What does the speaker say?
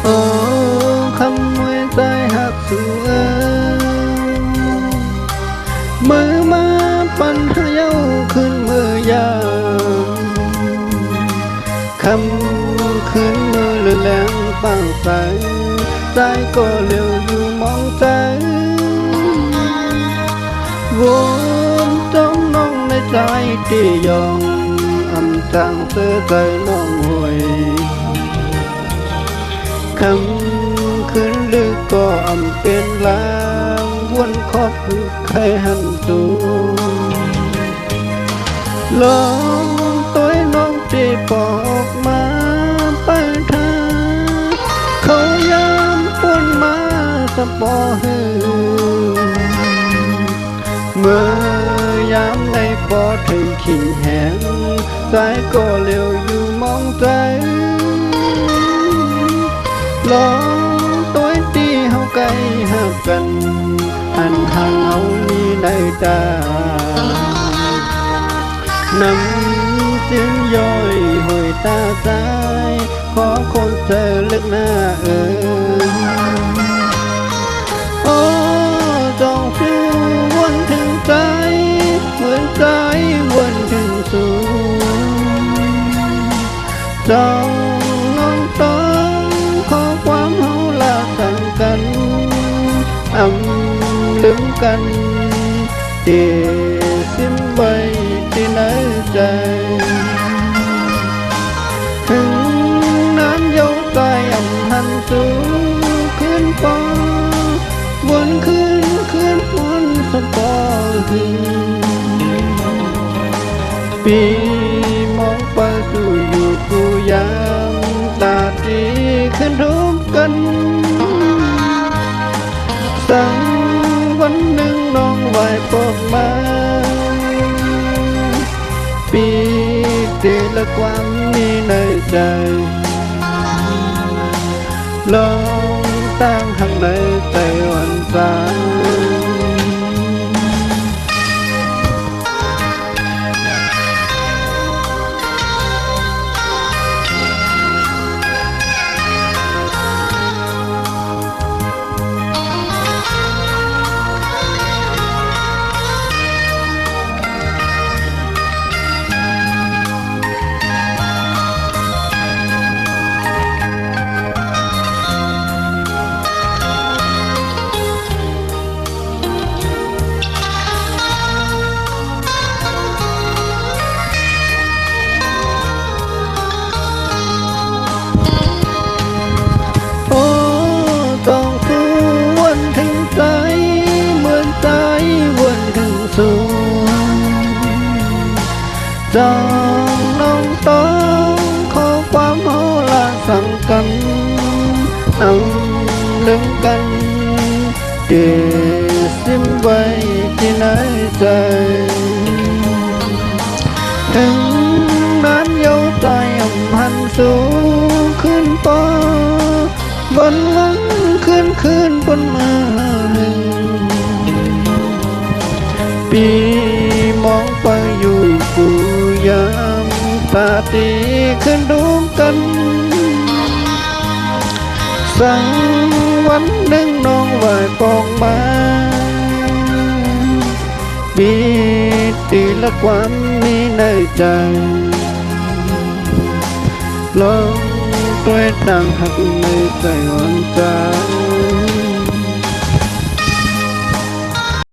โอ้คำมวยใจหักสู่มือมาปันหาเย้าขึ้นมือยามคำขึ้นมือเลือแหลงปังใสใจก็เร็วอยู่มองใจวนจ้องน้องในใจที่ยองอำจางเสื้อใจน้องหวยคำขึ้นลึกก็อำเป็นลางวนคบใครหันสู่ลองตัวน้องที่ปอกมาไปทางเขายามป่นมาสะปอหือเมื่อยามในปอถึงขิงแหงใจก็เร็วอยู่มองใจลองตัวที่เฮาใกล้หักกันอันทางเอามีในตานำจึงย่อยหอยตาสายขอคนเธอลึกหน้าโอ้จองชื่อวนถึงใจเหมือนใจวนถึงสูงจองน้องต้องขอความเฮาละสั่งกันลืมกันที่สิ้นใบที่ในใจถึงนั้นเย้าใจหันสู่ขึ้นฟ้าวนขึ้นวนสปอขึ้นปีมองไปสู่อยู่กูยามตาตีขึ้นทุกกันสังวันหนึ่งน้องไหวปกมาปีติและความมีในใจลองตั้งข้างในใจวันสายจองน้องต้องขอความเฮาละสั่งกันลืมกันที่สิ้นไว้ที่ในใจถึงนั้นเย้าใจหันสู่ขึ้นปอบนวันขึ้นบนมาปีมองไปอยู่กูยามตาตีขึ้นดูกันสังวันหนึ่งน้องไหวปองมาปีติและความมีในใจลองด้วยตั้งหักในใจอ่อนใจ